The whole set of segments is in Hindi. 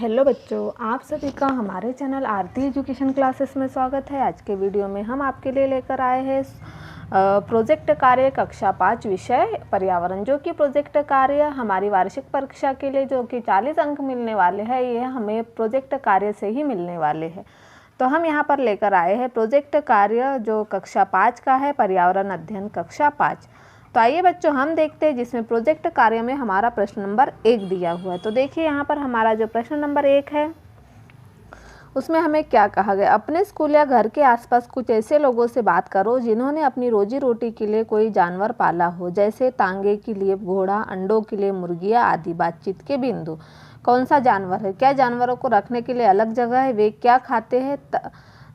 हेलो बच्चों, आप सभी का हमारे चैनल आरती एजुकेशन क्लासेस में स्वागत है। आज के वीडियो में हम आपके लिए लेकर आए हैं प्रोजेक्ट कार्य कक्षा 5 विषय पर्यावरण, जो कि प्रोजेक्ट कार्य हमारी वार्षिक परीक्षा के लिए जो कि 40 अंक मिलने वाले हैं, ये हमें प्रोजेक्ट कार्य से ही मिलने वाले हैं। तो हम यहाँ पर लेकर आए हैं प्रोजेक्ट कार्य जो कक्षा 5 का है, पर्यावरण अध्ययन कक्षा 5। तो आइए बच्चों हम देखते हैं जिसमें प्रोजेक्ट कार्य में हमारा प्रश्न नंबर 1 दिया हुआ है। तो देखिए यहाँ पर हमारा जो प्रश्न नंबर 1 है उसमें हमें क्या कहा गया, अपने स्कूल या घर के आसपास कुछ ऐसे लोगों से बात करो जिन्होंने अपनी रोजी रोटी के लिए कोई जानवर पाला हो, जैसे तांगे के लिए घोड़ा, अंडों के लिए मुर्गियाँ आदि। बातचीत के बिंदु, कौन सा जानवर है, क्या जानवरों को रखने के लिए अलग जगह है, वे क्या खाते हैं,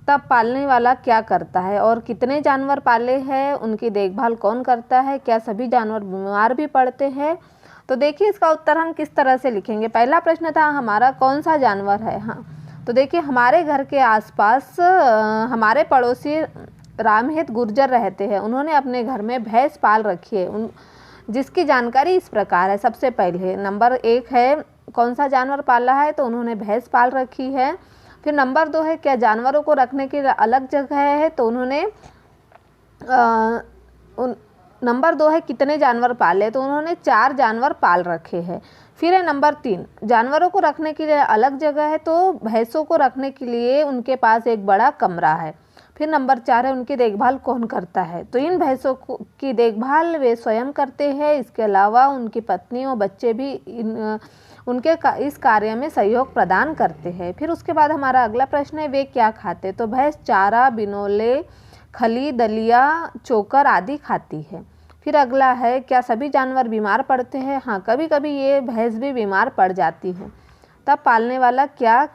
तब पालने वाला क्या करता है, और कितने जानवर पाले हैं, उनकी देखभाल कौन करता है, क्या सभी जानवर बीमार भी पड़ते हैं। तो देखिए इसका उत्तर हम किस तरह से लिखेंगे। पहला प्रश्न था हमारा कौन सा जानवर है। हाँ, तो देखिए हमारे घर के आसपास हमारे पड़ोसी रामहित गुर्जर रहते हैं। उन्होंने अपने घर में भैंस पाल रखी है, जिसकी जानकारी इस प्रकार है। सबसे पहले नंबर 1 है कौन सा जानवर पाला है, तो उन्होंने भैंस पाल रखी है। फिर नंबर 2 है क्या जानवरों को रखने के लिए अलग जगह है, तो उन्होंने नंबर 2 है कितने जानवर पाले, तो उन्होंने 4 जानवर पाल रखे हैं। फिर है नंबर 3 जानवरों को रखने के लिए अलग जगह है, तो भैंसों को रखने के लिए उनके पास एक बड़ा कमरा है। फिर नंबर 4 है उनकी देखभाल कौन करता है, तो इन भैंसों की देखभाल वे स्वयं करते हैं। इसके अलावा उनकी पत्नी और बच्चे भी उनके इस कार्य में सहयोग प्रदान करते हैं। फिर उसके बाद हमारा अगला प्रश्न है वे क्या खाते, तो भैंस चारा, बिनोले, खली, दलिया, चोकर आदि खाती है। फिर अगला है क्या सभी जानवर बीमार पड़ते हैं। हाँ, कभी कभी ये भैंस भी बीमार पड़ जाती है, तब पालने वाला क्या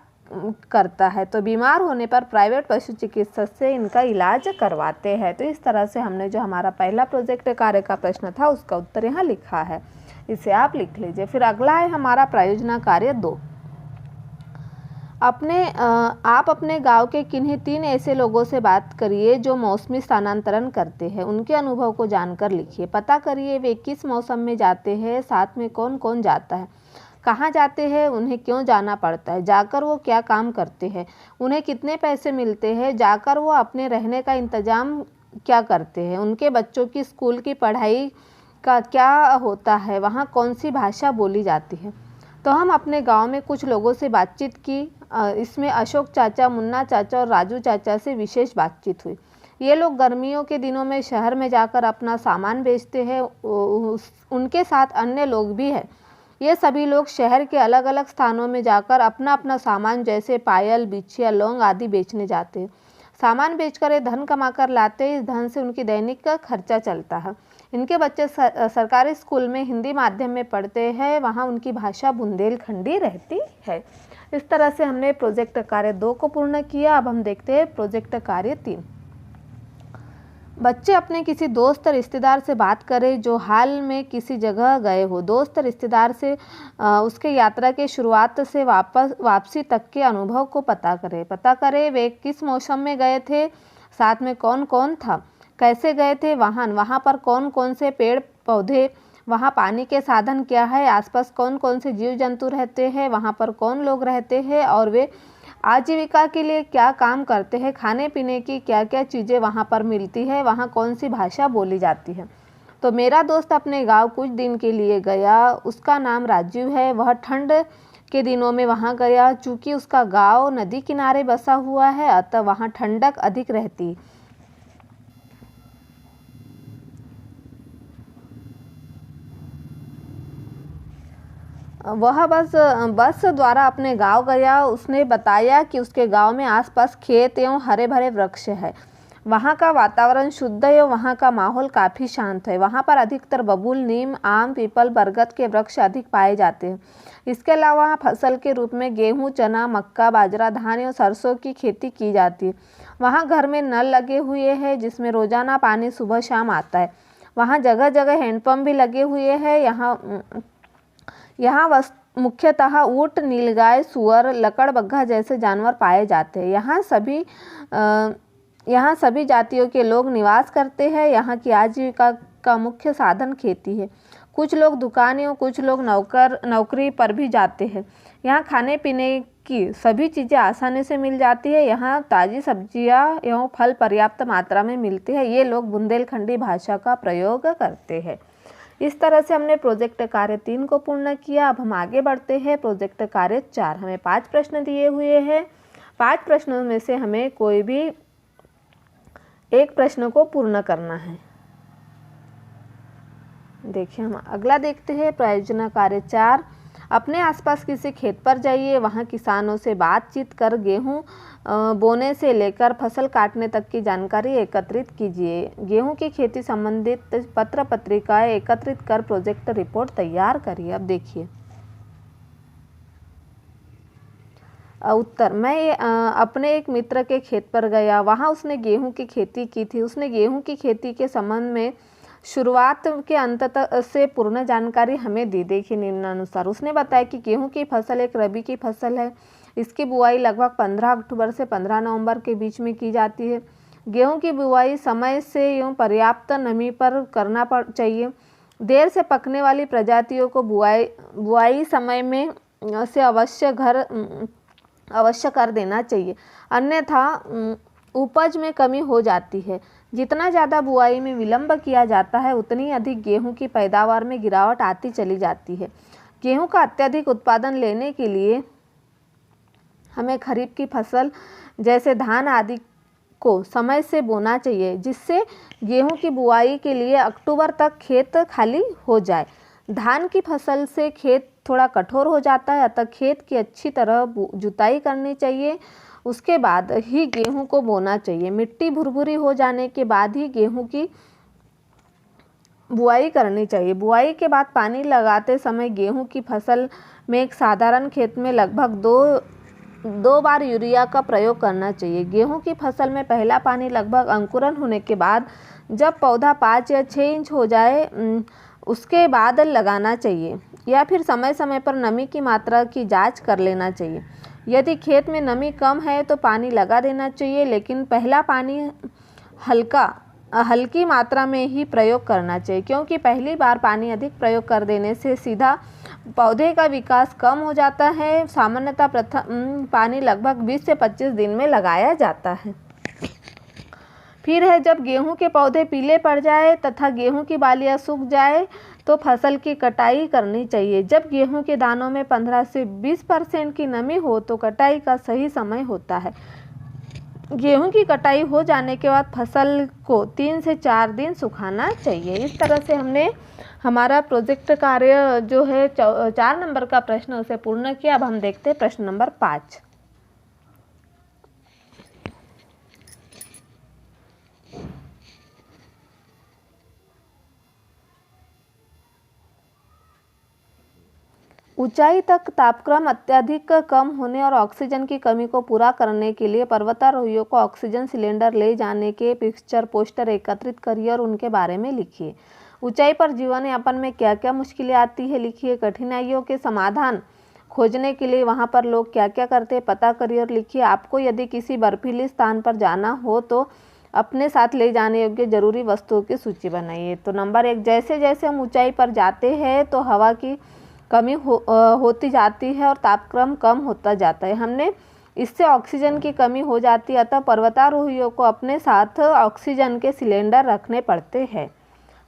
करता है, तो बीमार होने पर प्राइवेट पशु चिकित्सक से इनका इलाज करवाते हैं। तो इस तरह से हमने जो हमारा पहला प्रोजेक्ट कार्य का प्रश्न था उसका उत्तर यहाँ लिखा है, इसे आप लिख लीजिए। फिर अगला है हमारा प्रायोजना कार्य 2। आप अपने गांव के किन्हीं 3 ऐसे लोगों से बात करिए जो मौसमी स्थानांतरण करते हैं, उनके अनुभव को जानकर लिखिए। पता करिए वे किस मौसम में जाते हैं, साथ में कौन कौन जाता है, कहाँ जाते हैं, उन्हें क्यों जाना पड़ता है, जाकर वो क्या काम करते हैं, उन्हें कितने पैसे मिलते हैं, जाकर वो अपने रहने का इंतजाम क्या करते हैं, उनके बच्चों की स्कूल की पढ़ाई का क्या होता है, वहाँ कौन सी भाषा बोली जाती है। तो हम अपने गांव में कुछ लोगों से बातचीत की। इसमें अशोक चाचा, मुन्ना चाचा और राजू चाचा से विशेष बातचीत हुई। ये लोग गर्मियों के दिनों में शहर में जाकर अपना सामान बेचते हैं। उनके साथ अन्य लोग भी हैं। ये सभी लोग शहर के अलग अलग स्थानों में जाकर अपना अपना सामान जैसे पायल, बिछिया, लौंग आदि बेचने जाते हैं। सामान बेचकर ये धन कमाकर लाते हैं। इस धन से उनकी दैनिक का खर्चा चलता है। इनके बच्चे सरकारी स्कूल में हिंदी माध्यम में पढ़ते हैं, वहाँ उनकी भाषा बुंदेलखंडी रहती है। इस तरह से हमने प्रोजेक्ट कार्य 2 को पूर्ण किया। अब हम देखते हैं प्रोजेक्ट कार्य 3। बच्चे अपने किसी दोस्त रिश्तेदार से बात करें जो हाल में किसी जगह गए हो। दोस्त रिश्तेदार से उसके यात्रा के शुरुआत से वापसी तक के अनुभव को पता करें वे किस मौसम में गए थे, साथ में कौन कौन था, कैसे गए थे, वहाँ पर कौन कौन से पेड़ पौधे, वहाँ पानी के साधन क्या है, आसपास कौन कौन से जीव जंतु रहते हैं, वहाँ पर कौन लोग रहते हैं और वे आजीविका के लिए क्या काम करते हैं, खाने पीने की क्या क्या चीज़ें वहाँ पर मिलती है, वहाँ कौन सी भाषा बोली जाती है। तो मेरा दोस्त अपने गांव कुछ दिन के लिए गया। उसका नाम राजू है। वह ठंड के दिनों में वहाँ गया। चूँकि उसका गांव नदी किनारे बसा हुआ है, अतः वहाँ ठंडक अधिक रहती। वह बस द्वारा अपने गांव गया। उसने बताया कि उसके गांव में आसपास खेत एवं हरे भरे वृक्ष है। वहाँ का वातावरण शुद्ध है और वहाँ का माहौल काफ़ी शांत है। वहाँ पर अधिकतर बबूल, नीम, आम, पीपल, बरगद के वृक्ष अधिक पाए जाते हैं। इसके अलावा फसल के रूप में गेहूँ, चना, मक्का, बाजरा, धान और सरसों की खेती की जाती है। वहाँ घर में नल लगे हुए हैं जिसमें रोजाना पानी सुबह शाम आता है। वहाँ जगह जगह हैंडपम्प भी लगे हुए हैं। यहाँ मुख्यतः ऊँट, नीलगाय, सुअर, लकड़बग्घा जैसे जानवर पाए जाते हैं। यहाँ सभी जातियों के लोग निवास करते हैं। यहाँ की आजीविका का मुख्य साधन खेती है। कुछ लोग दुकान एवं कुछ लोग नौकरी पर भी जाते हैं। यहाँ खाने पीने की सभी चीज़ें आसानी से मिल जाती है। यहाँ ताज़ी सब्जियाँ एवं फल पर्याप्त मात्रा में मिलते हैं। ये लोग बुंदेलखंडी भाषा का प्रयोग करते हैं। इस तरह से हमने प्रोजेक्ट कार्य 3 को पूर्ण किया। अब हम आगे बढ़ते हैं प्रोजेक्ट कार्य 4। हमें 5 प्रश्न दिए हुए हैं। 5 प्रश्नों में से हमें कोई भी एक प्रश्न को पूर्ण करना है। देखिए हम अगला देखते हैं प्रयोजन कार्य 4। अपने आसपास किसी खेत पर जाइए, वहां किसानों से बातचीत कर गेहूं बोने से लेकर फसल काटने तक की जानकारी एकत्रित कीजिए। गेहूं की खेती संबंधित पत्र पत्रिकाएं एकत्रित कर प्रोजेक्ट रिपोर्ट तैयार करिए। अब देखिए उत्तर, मैं अपने एक मित्र के खेत पर गया, वहां उसने गेहूं की खेती की थी। उसने गेहूं की खेती के संबंध में शुरुआत के अंत तक से पूर्ण जानकारी हमें दी। देखिए निम्नानुसार उसने बताया कि गेहूं की फसल एक रबी की फसल है। इसकी बुआई लगभग 15 अक्टूबर से 15 नवंबर के बीच में की जाती है। गेहूं की बुआई समय से एवं पर्याप्त नमी पर करना चाहिए। देर से पकने वाली प्रजातियों को बुआई समय में से अवश्य कर देना चाहिए, अन्यथा उपज में कमी हो जाती है। जितना ज़्यादा बुआई में विलंब किया जाता है उतनी अधिक गेहूं की पैदावार में गिरावट आती चली जाती है। गेहूं का अत्यधिक उत्पादन लेने के लिए हमें खरीफ की फसल जैसे धान आदि को समय से बोना चाहिए, जिससे गेहूं की बुआई के लिए अक्टूबर तक खेत खाली हो जाए। धान की फसल से खेत थोड़ा कठोर हो जाता है, अतः खेत की अच्छी तरह जुताई करनी चाहिए। उसके बाद ही गेहूं को बोना चाहिए। मिट्टी भुरभुरी हो जाने के बाद ही गेहूं की बुआई करनी चाहिए। बुआई के बाद पानी लगाते समय गेहूं की फसल में एक साधारण खेत में लगभग दो बार यूरिया का प्रयोग करना चाहिए। गेहूं की फसल में पहला पानी लगभग अंकुरण होने के बाद, जब पौधा 5 या 6 इंच हो जाए उसके बाद लगाना चाहिए, या फिर समय समय पर नमी की मात्रा की जांच कर लेना चाहिए। यदि खेत में नमी कम है तो पानी लगा देना चाहिए, लेकिन पहला पानी हल्की मात्रा में ही प्रयोग करना चाहिए, क्योंकि पहली बार पानी अधिक प्रयोग कर देने से सीधा पौधे का विकास कम हो जाता है। सामान्यतः प्रथम पानी लगभग 20 से 25 दिन में लगाया जाता है। फिर है जब गेहूं के पौधे पीले पड़ जाए तथा गेहूं की बालियां सूख जाए तो फसल की कटाई करनी चाहिए। जब गेहूं के दानों में 15 से 20% की नमी हो तो कटाई का सही समय होता है। गेहूं की कटाई हो जाने के बाद फसल को 3 से 4 दिन सुखाना चाहिए। इस तरह से हमने हमारा प्रोजेक्ट कार्य जो है 4 नंबर का प्रश्न उसे पूर्ण किया। अब हम देखते हैं प्रश्न नंबर 5। ऊंचाई तक तापक्रम अत्यधिक कम होने और ऑक्सीजन की कमी को पूरा करने के लिए पर्वतारोहियों को ऑक्सीजन सिलेंडर ले जाने के पिक्चर पोस्टर एकत्रित करिए और उनके बारे में लिखिए। ऊंचाई पर जीवन यापन में क्या क्या मुश्किलें आती है लिखिए। कठिनाइयों के समाधान खोजने के लिए वहां पर लोग क्या क्या करते हैं पता करिए और लिखिए। आपको यदि किसी बर्फीले स्थान पर जाना हो तो अपने साथ ले जाने योग्य जरूरी वस्तुओं की सूची बनाइए। तो नंबर 1, जैसे जैसे हम ऊंचाई पर जाते हैं तो हवा की कमी होती जाती है और तापक्रम कम होता जाता है। हमने इससे ऑक्सीजन की कमी हो जाती है, अतः पर्वतारोहियों को अपने साथ ऑक्सीजन के सिलेंडर रखने पड़ते हैं।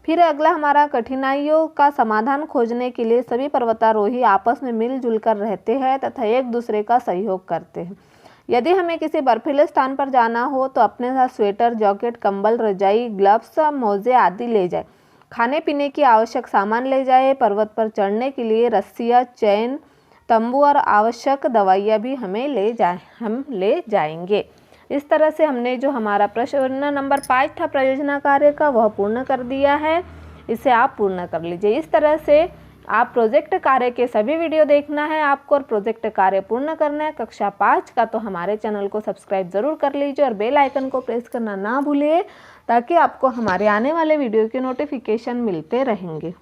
फिर अगला हमारा कठिनाइयों का समाधान खोजने के लिए सभी पर्वतारोही आपस में मिलजुल कर रहते हैं तथा एक दूसरे का सहयोग करते हैं। यदि हमें किसी बर्फीले स्थान पर जाना हो तो अपने साथ स्वेटर, जैकेट, कंबल, रजाई, ग्लव्स, मोजे आदि ले जाए। खाने पीने की आवश्यक सामान ले जाए। पर्वत पर चढ़ने के लिए रस्सियाँ, चैन, तंबू और आवश्यक दवाइयाँ भी हम ले जाएंगे। इस तरह से हमने जो हमारा प्रश्न नंबर 5 था प्रयोजन कार्य का वह पूर्ण कर दिया है। इसे आप पूर्ण कर लीजिए। इस तरह से आप प्रोजेक्ट कार्य के सभी वीडियो देखना है आपको और प्रोजेक्ट कार्य पूर्ण करना है कक्षा 5 का, तो हमारे चैनल को सब्सक्राइब ज़रूर कर लीजिए और बेल आइकन को प्रेस करना ना भूलिए, ताकि आपको हमारे आने वाले वीडियो के नोटिफिकेशन मिलते रहेंगे।